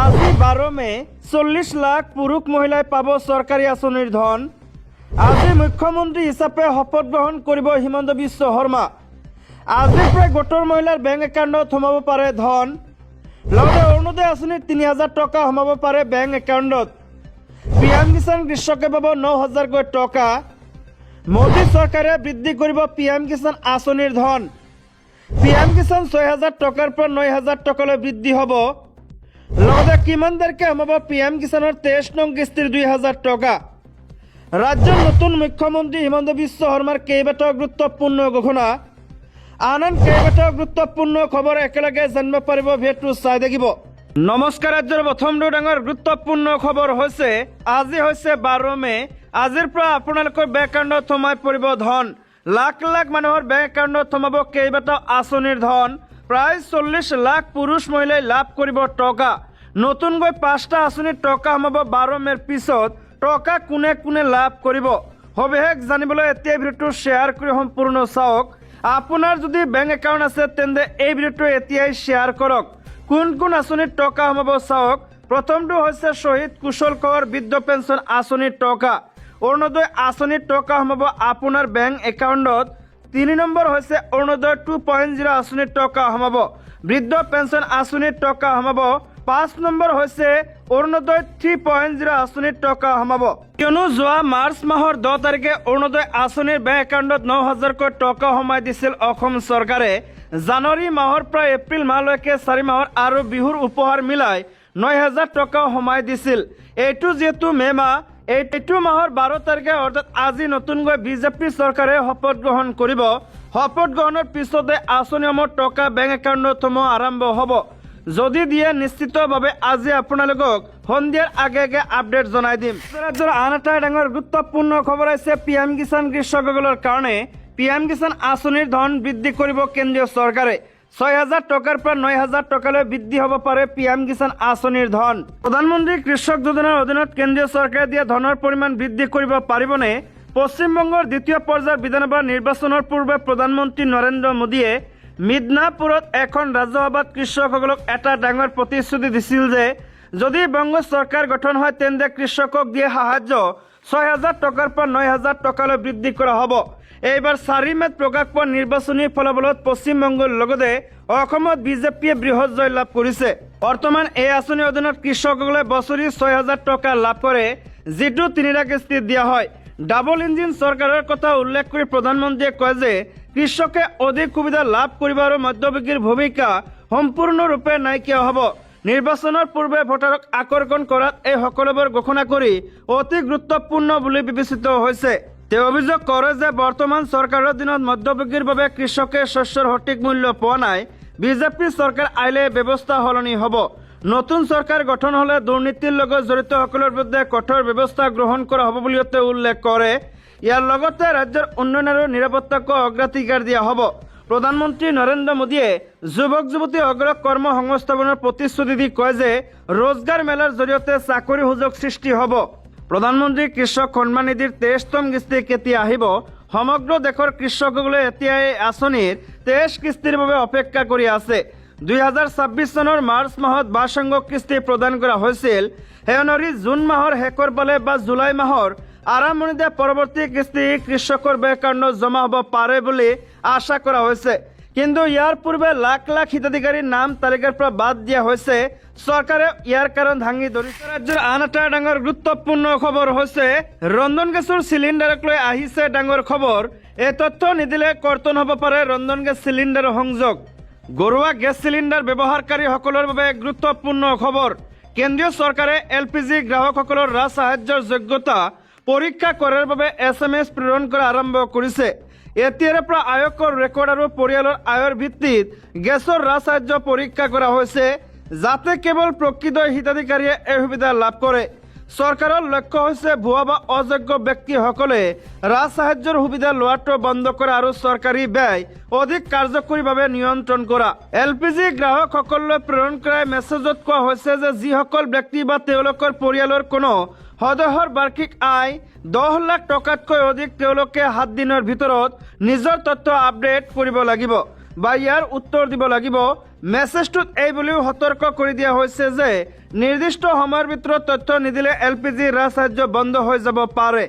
আজি 12 মে 40 লাখ পুৰুষ মহিলাই পাব চৰকাৰী আঁচনিৰ ধন। আজি মুখ্যমন্ত্ৰী হিচাপে শপত গ্ৰহণ কৰিব হিমন্ত বিশ্ব শৰ্মা। আজিৰ পৰা গোটৰ মহিলাৰ বেংক একাউণ্টত সোমাব পাৰে ধন। লগতে অৰুণোদয় আঁচনিৰ 3000 টকা সোমাব পাৰে বেংক একাউণ্টত। পিএম কিষাণ কৃষকে পাব 9000কৈ টকা। মোদী চৰকাৰে বৃদ্ধি কৰিব পিএম কিষাণ আঁচনিৰ ধন। পিএম কিষাণ 6000 টকাৰ পৰা 9000 টকালৈ বৃদ্ধি হ'ব। লগতে কিমান তাৰিখে সোমাব পিএম কিষাণৰ 23 নং কিস্তিৰ 2000 টকা। ৰাজ্যৰ নতুন মুখ্যমন্ত্ৰী হিমন্ত বিশ্ব শৰ্মাৰ কেইবাটাও গুৰুত্বপূৰ্ণ ঘোষণা। আন কেইবাটাও গুৰুত্বপূৰ্ণ খবৰ একেলগে জানিব পাৰিব ভিডিঅ'টো চাই থাকিব। নমস্কাৰ। ৰাজ্যৰ প্ৰথমটো ডাঙৰ গুৰুত্বপূৰ্ণ খবৰ হৈছে আজি হৈছে 12 মে। আজিৰ পৰা আপোনালোকৰ বেংক একাউণ্টত সোমাই পৰিব ধন। লাখ লাখ মানুহৰ বেংক একাউণ্টত সোমাব কেইবাটাও আঁচনিৰ ধন। প্ৰায় 40 লাখ পুৰুষ মহিলাই লাভ কৰিব টকা। নতুনকৈ 5টা আঁচনিৰ টকা সোমাব 12 মেৰ পিছত। টকা কোনে কোনে লাভ কৰিব সবিশেষ জানিবলৈ এতিয়া ভিডিঅ'টো শ্বেয়াৰ কৰি সম্পূৰ্ণ চাওক। আপোনাৰ যদি বেংক একাউণ্ট আছে তেন্তে এই ভিডিঅ'টো এতিয়াই শ্বেয়াৰ কৰক। কোন কোন আঁচনিৰ টকা সোমাব চাওক। প্ৰথমটো হৈছে শ্বহীদ কুশল কোঁৱৰ বৃদ্ধ পেঞ্চন আঁচনিৰ টকা। অৰুণোদয় আঁচনিৰ টকা সোমাব আপোনাৰ বেংক একাউণ্টত। 3 নম্বৰ হৈছে অৰুণোদয় 2.0 আঁচনিৰ টকা সোমাব। বৃদ্ধ পেঞ্চন আঁচনিৰ টকা সোমাব। 5 নম্বৰ হৈছে অৰুণোদয় 3.0 আঁচনিৰ টকা সোমাব। কিয়নো যোৱা মাৰ্চ মাহৰ 10 তাৰিখে অৰুণোদয় আঁচনিৰ বেংক একাউণ্টত 9000কৈ টকা সোমাই দিছিল অসম চৰকাৰে। জানুৱাৰী মাহৰ পৰা এপ্ৰিল মাহলৈকে 4 মাহৰ আৰু বিহুৰ উপহাৰ মিলাই 9000 টকাও সোমাই দিছিল। এইটো যিহেতু মে মাহ, এইটো মাহৰ 12 তাৰিখে অৰ্থাৎ আজি নতুনকৈ বিজেপি চৰকাৰে শপত গ্ৰহণ কৰিব। শপত গ্ৰহণৰ পিছতে আঁচনিসমূহৰ টকা বেংক একাউণ্টত সোমোৱা আৰম্ভ হ'ব। যদি দিয়ে নিশ্চিতভাৱে আজি আপোনালোকক সন্ধিয়াৰ আগে আগে আপডেট জনাই দিম। ৰাজ্যৰ আন এটা ডাঙৰ গুৰুত্বপূৰ্ণ খবৰ আছে পিএম কিষাণ কৃষকসকলৰ কাৰণে। পিএম কিষাণ আঁচনিৰ ধন বৃদ্ধি কৰিব কেন্দ্ৰীয় চৰকাৰে। 6000 টকাৰ পৰা 9000 টকালৈ বৃদ্ধি হ'ব পাৰে পিএম কিষাণ আঁচনিৰ ধন। প্ৰধানমন্ত্ৰী কৃষক যোজনাৰ অধীনত কেন্দ্ৰীয় চৰকাৰে দিয়া ধনৰ পৰিমাণ বৃদ্ধি কৰিব পাৰিবনে? পশ্চিমবংগৰ দ্বিতীয় পৰ্যায়ৰ বিধানসভা নিৰ্বাচনৰ পূৰ্বে প্ৰধানমন্ত্ৰী নৰেন্দ্ৰ মোদীয়ে মিদনাপুৰত এখন ৰাজসভাত কৃষকসকলক এটা ডাঙৰ প্ৰতিশ্ৰুতি দিছিল যে যদি বংগ চৰকাৰ গঠন হয় তেন্তে কৃষকক দিয়া সাহায্য 6000 টকাৰ পৰা 9000 টকালৈ বৃদ্ধি কৰা হ'ব। এইবাৰ 4 মেত প্ৰকাশ পোৱা নিৰ্বাচনী ফলাফলত পশ্চিমবংগৰ লগতে অসমত বিজেপিয়ে বৃহৎ জয় লাভ কৰিছে। বৰ্তমান এই আঁচনিৰ অধীনত কৃষকসকলে বছৰি 6000 টকা লাভ কৰে, যিটো 3টা কিস্তিত দিয়া হয়। ডাবল ইঞ্জিন চৰকাৰৰ কথা উল্লেখ কৰি প্ৰধানমন্ত্ৰীয়ে কয় যে কৃষকে অধিক সুবিধা লাভ কৰিব আৰু মধ্যভোগীৰ ভূমিকা সম্পূৰ্ণৰূপে নাইকিয়া হ'ব। নিৰ্বাচনৰ পূৰ্বে ভোটাৰক আকৰ্ষণ কৰাত এই সকলোবোৰ ঘোষণা কৰি অতি গুৰুত্বপূৰ্ণ বুলি বিবেচিত হৈছে। তেওঁ অভিযোগ কৰে যে বৰ্তমান চৰকাৰৰ দিনত মধ্যভোগীৰ বাবে কৃষকে শস্যৰ সঠিক মূল্য পোৱা নাই। বিজেপি চৰকাৰ আহিলে ব্যৱস্থা সলনি হ'ব। নতুন চৰকাৰ গঠন হ'লে দুৰ্নীতিৰ লগত জড়িতসকলৰ বিৰুদ্ধে কঠোৰ ব্যৱস্থা গ্ৰহণ কৰা হ'ব বুলিও তেওঁ উল্লেখ কৰে। ইয়াৰ লগতে ৰাজ্যৰ উন্নয়ন আৰু নিৰাপত্তাকো অগ্ৰাধিকাৰ দিয়া হ'ব। প্ৰধানমন্ত্ৰী নৰেন্দ্ৰ মোদীয়ে যুৱক যুৱতীসকলক কৰ্ম সংস্থাপনৰ প্ৰতিশ্ৰুতি দি কয় যে ৰোজগাৰ মেলাৰ জৰিয়তে চাকৰি সুযোগ সৃষ্টি হ'ব। প্ৰধানমন্ত্ৰী কৃষক সন্মান নিধিৰ 23তম কিস্তি কেতিয়া আহিব? সমগ্ৰ দেশৰ কৃষকসকলে এতিয়া এই আঁচনিৰ 23 কিস্তিৰ বাবে অপেক্ষা কৰি আছে। 2026 চনৰ মাৰ্চ মাহত 52 সংখ্যক কিস্তি প্ৰদান কৰা হৈছিল। সেই অনুসৰি জুন মাহৰ শেষৰ ফালে বা জুলাই মাহৰ আৰম্ভণিতে পৰৱৰ্তী কিস্তি কৃষকৰ বেংক একাউণ্টত জমা হ'ব পাৰে বুলি আশা কৰা হৈছে। কিন্তু ইয়াৰ পূৰ্বে লাখ লাখ হিতাধিকাৰীৰ নাম তালিকাৰ পৰা বাদ দিয়া হৈছে। চৰকাৰে ইয়াৰ কাৰণ দাঙি ধৰিছে। ৰাজ্যৰ আন এটা ডাঙৰ গুৰুত্বপূৰ্ণ খবৰ হৈছে ৰন্ধন গেছৰ চিলিণ্ডাৰক লৈ আহিছে ডাঙৰ খবৰ। এই তথ্য নিদিলে কৰ্তন হ'ব পাৰে ৰন্ধন গেছ চিলিণ্ডাৰৰ সংযোগ। ঘৰুৱা গেছ চিলিণ্ডাৰ ব্যৱহাৰকাৰীসকলৰ বাবে গুৰুত্বপূৰ্ণ খবৰ। কেন্দ্ৰীয় চৰকাৰে LPG গ্ৰাহকসকলৰ ৰাজ সাহায্যৰ যোগ্যতা পৰীক্ষা কৰাৰ বাবে SMS প্ৰেৰণ কৰা আৰম্ভ কৰিছে। এতিয়াৰে পৰা আয়কৰ ৰেকৰ্ড আৰু পৰিয়ালৰ আয়ৰ ভিত্তিত গেছৰ ৰাজ সাহায্য পৰীক্ষা কৰা হৈছে, যাতে কেৱল প্ৰকৃত হিতাধিকাৰীয়ে এই সুবিধা লাভ কৰে। চৰকাৰৰ লক্ষ্য হৈছে ভুৱা বা অযোগ্য ব্যক্তিসকলে ৰাজ সাহায্যৰ সুবিধা লোৱাটো বন্ধ কৰা আৰু চৰকাৰী ব্যয় অধিক কাৰ্যকৰীভাৱে নিয়ন্ত্ৰণ কৰা। LPG গ্ৰাহকসকললৈ প্ৰেৰণ কৰা মেছেজত কোৱা হৈছে যে যিসকল ব্যক্তি বা তেওঁলোকৰ পৰিয়ালৰ কোনো সদস্যৰ বাৰ্ষিক আয় 10 লাখ টকাতকৈ অধিক তেওঁলোকে 7 দিনৰ ভিতৰত নিজৰ তথ্য আপডেট কৰিব লাগিব। বা ইয়াৰ উত্তৰ দিব লাগিব। মেছেজটোত এই বুলিও সতৰ্ক কৰি দিয়া হৈছে যে নিৰ্দিষ্ট সময়ৰ ভিতৰত তথ্য নিদিলে LPG ৰাজসাহায্য বন্ধ হৈ যাব পাৰে।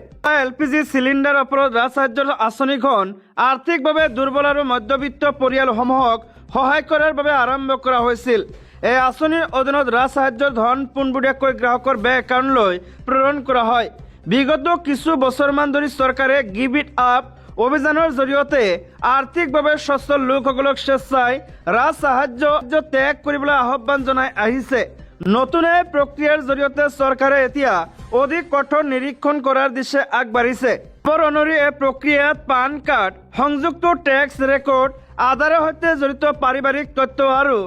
LPG চিলিণ্ডাৰৰ ওপৰত ৰাজসাহায্যৰ আঁচনিখন আৰ্থিকভাৱে দুৰ্বল আৰু মধ্যবিত্ত পৰিয়ালসমূহক সহায় কৰাৰ বাবে আৰম্ভ কৰা হৈছিল। এই আঁচনিৰ অধীনত ৰাজসাহায্যৰ ধন পোনপটীয়াকৈ গ্ৰাহকৰ বেংক একাউণ্টলৈ প্ৰেৰণ কৰা হয়। বিগত কিছু বছৰমান ধৰি চৰকাৰে গিভ ইট আপ অভিযানৰ জৰিয়তে আৰ্থিকভাৱে সচ্ছল লোকসকলক স্বেচ্ছাই ৰাজসাহায্য ত্যাগ কৰিবলৈ আহ্বান জনাই আহিছে। নতুন এই প্ৰক্ৰিয়াৰ জৰিয়তে চৰকাৰে এতিয়া অধিক কঠোৰ নিৰীক্ষণ কৰাৰ দিশে আগবাঢ়িছে। খবৰ অনুসৰি এই প্ৰক্ৰিয়াত পান কাৰ্ড, সংযুক্ত টেক্স ৰেকৰ্ড, আধাৰৰ সৈতে জড়িত পাৰিবাৰিক তথ্য আৰু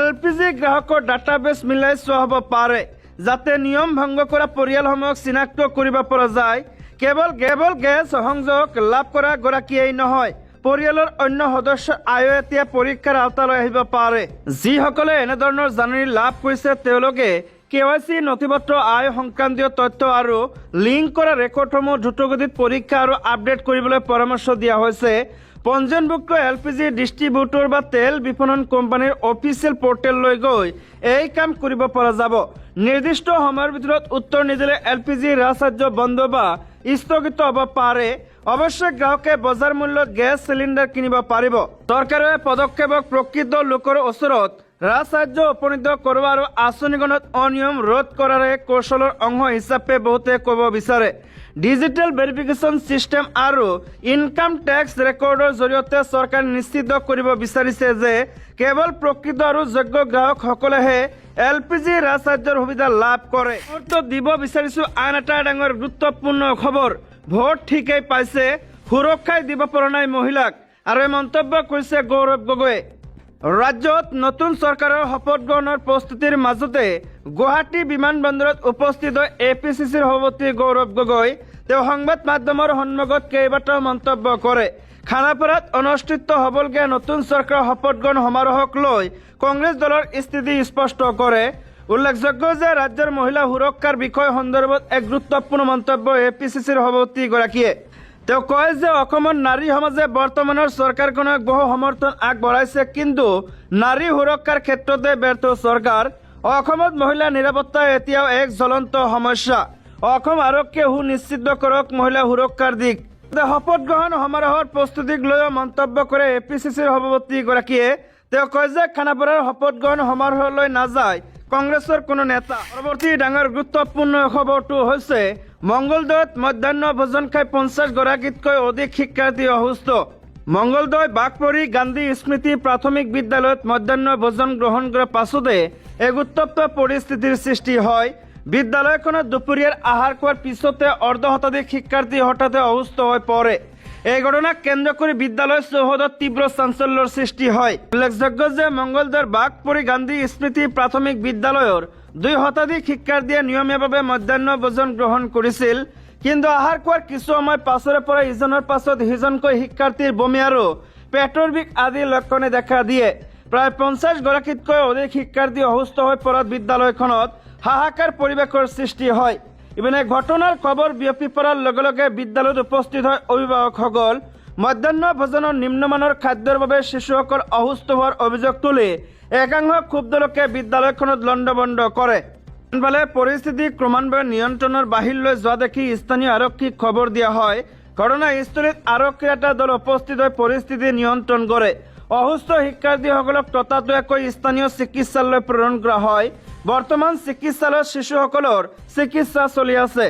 LPG গ্ৰাহকৰ ডাটাবেছ মিলাই চোৱা হ'ব পাৰে, যাতে নিয়ম ভংগ কৰা পৰিয়ালসমূহক চিনাক্ত কৰিব পৰা যায়। কেৱল গেছ সংযোগ লাভ কৰা গৰাকীয়েই নহয়, পৰিয়ালৰ অন্য সদস্যৰ আয়ো এতিয়া পৰীক্ষাৰ আওতালৈ আহিব পাৰে। যিসকলে এনেধৰণৰ জাননী লাভ কৰিছে তেওঁলোকে KYC নথিপত্ৰ, আয় সংক্ৰান্তীয় তথ্য আৰু লিংক কৰা ৰেকৰ্ডসমূহ দ্ৰুতগতিত পৰীক্ষা আৰু আপডেট কৰিবলৈ পৰামৰ্শ দিয়া হৈছে। পঞ্জীয়নভুক্ত LPG ডিষ্ট্ৰিবিউটৰ বা তেল বিপণন কোম্পানীৰ অফিচিয়েল পৰ্টেললৈ গৈ এই কাম কৰিব পৰা যাব। নিৰ্দিষ্ট সময়ৰ ভিতৰত উত্তৰ নিদিলে LPG ৰাজসাহায্য বন্ধ বা স্থগিত হ'ব পাৰে। অৱশ্যে গ্ৰাহকে বজাৰ মূল্যত গেছ চিলিণ্ডাৰ কিনিব পাৰিব। চৰকাৰে পদক্ষেপক প্ৰকৃত লোকৰ ওচৰত ৰাজসাহায্য উপনীত কৰোৱা আৰু আঁচনিখনত অনিয়ম ৰোধ কৰাৰ এক কৌশলৰ অংশ হিচাপে বহুতে ক'ব বিচাৰে। ডিজিটেল ভেৰিফিকেশ্যন ছিষ্টেম আৰু ইনকাম টেক্স ৰেকৰ্ডৰ জৰিয়তে চৰকাৰে নিশ্চিত কৰিব বিচাৰিছে যে কেৱল প্ৰকৃত আৰু যোগ্য গ্ৰাহকসকলেহে LPG ৰাজসাহায্যৰ সুবিধা লাভ কৰে। দিব বিচাৰিছো আন এটা ডাঙৰ গুৰুত্বপূৰ্ণ খবৰ। ভোট ঠিকেই পাইছে, সুৰক্ষাই দিব পৰা নাই মহিলাক, আৰু এই মন্তব্য কৰিছে গৌৰৱ গগৈয়ে। ৰাজ্যত নতুন চৰকাৰৰ শপত গ্ৰহণৰ প্ৰস্তুতিৰ মাজতে গুৱাহাটী বিমানবন্দৰত উপস্থিত হৈ APCCৰ সভাপতি গৌৰৱ গগৈ তেওঁ সংবাদ মাধ্যমৰ সন্মুখত কেইবাটাও মন্তব্য কৰে। খানাপাৰাত অনুষ্ঠিত হ'বলগীয়া নতুন চৰকাৰৰ শপত গ্ৰহণ সমাৰোহক লৈ কংগ্ৰেছ দলৰ স্থিতি স্পষ্ট কৰে। উল্লেখযোগ্য যে ৰাজ্যৰ মহিলা সুৰক্ষাৰ বিষয় সন্দৰ্ভত এক গুৰুত্বপূৰ্ণ মন্তব্য APCCৰ সভাপতিগৰাকীয়ে। তেওঁ কয় যে অসমৰ নাৰী সমাজে বৰ্তমানৰ চৰকাৰখনক বহু সমৰ্থন আগবঢ়াইছে, কিন্তু নাৰী সুৰক্ষাৰ ক্ষেত্ৰতে ব্যৰ্থ চৰকাৰ। অসমত মহিলা নিৰাপত্তা এতিয়াও এক জ্বলন্ত সমস্যা। অসম আৰক্ষীয়ে সুনিশ্চিত কৰক মহিলা সুৰক্ষাৰ দিশ। শপত গ্ৰহণ সমাৰোহৰ প্ৰস্তুতিক লৈও মন্তব্য কৰে APCCৰ সভাপতিগৰাকীয়ে। তেওঁ কয় যে খানাপাৰাৰ শপত গ্ৰহণ সমাৰোহলৈ নাযায় কংগ্ৰেছৰ কোনো নেতা। পৰৱৰ্তী ডাঙৰ গুৰুত্বপূৰ্ণ খবৰটো হৈছে মংগলদৈত মধ্যাহ্ন ভোজন খাই 50 গৰাকীতকৈ অধিক শিক্ষাৰ্থী অসুস্থ। মংগলদৈ বাঘপৰি গান্ধী স্মৃতি প্ৰাথমিক বিদ্যালয়ত মধ্যাহ্ন ভোজন গ্ৰহণ কৰাৰ পাছতে এক উত্তপ্ত পৰিস্থিতিৰ সৃষ্টি হয়। বিদ্যালয়খনত দুপৰীয়াৰ আহাৰ খোৱাৰ পিছতে অৰ্ধশতাধিক শিক্ষাৰ্থী হঠাতে অসুস্থ হৈ পৰে। এই ঘটনাক কেন্দ্ৰ কৰি বিদ্যালয় চৌহদত তীব্ৰ চাঞ্চল্যৰ সৃষ্টি হয়। উল্লেখযোগ্য যে মংগলদৈৰ বাঘপৰি গান্ধী স্মৃতি প্ৰাথমিক বিদ্যালয়ৰ 2 শতাধিক শিক্ষাৰ্থীয়ে নিয়মীয়াভাৱে মধ্যাহ্ন ভোজন গ্ৰহণ কৰিছিল, কিন্তু আহাৰ খোৱাৰ কিছু সময় পাছৰে পৰা ইজনৰ পাছত সিজনকৈ শিক্ষাৰ্থীৰ বমি আৰু পেটৰ বিষ আদি লক্ষণে দেখা দিয়ে। প্ৰায় 50 গৰাকীতকৈ অধিক শিক্ষাৰ্থী অসুস্থ হৈ পৰাত বিদ্যালয়খনত হাহাকাৰ পৰিৱেশৰ সৃষ্টি হয়। ইপিনে ঘটনাৰ খবৰ বিয়পি পৰাৰ লগে লগে বিদ্যালয়ত উপস্থিত হয় অভিভাৱকসকল। মধ্যাহ্ন ভোজনৰ নিম্নমানৰ খাদ্যৰ বাবে শিশুসকল অসুস্থ হোৱাৰ অভিযোগ তুলি একাংশ ক্ষুব্ধ লোকে বিদ্যালয়খনত লণ্ডভণ্ড কৰে। আনফালে পৰিস্থিতি ক্ৰমান্বয়ে নিয়ন্ত্ৰণৰ বাহিৰলৈ যোৱা দেখি স্থানীয় আৰক্ষীক খবৰ দিয়া হয়। ঘটনাস্থলীত আৰক্ষীৰ এটা দল উপস্থিত হৈ পৰিস্থিতি নিয়ন্ত্ৰণ কৰে। অসুস্থ শিক্ষাৰ্থীসকলক ততাতৈয়াকৈ স্থানীয় চিকিৎসালয়লৈ প্ৰেৰণ কৰা হয়। বৰ্তমান চিকিৎসালয়ত শিশুসকলৰ চিকিৎসা চলি আছে।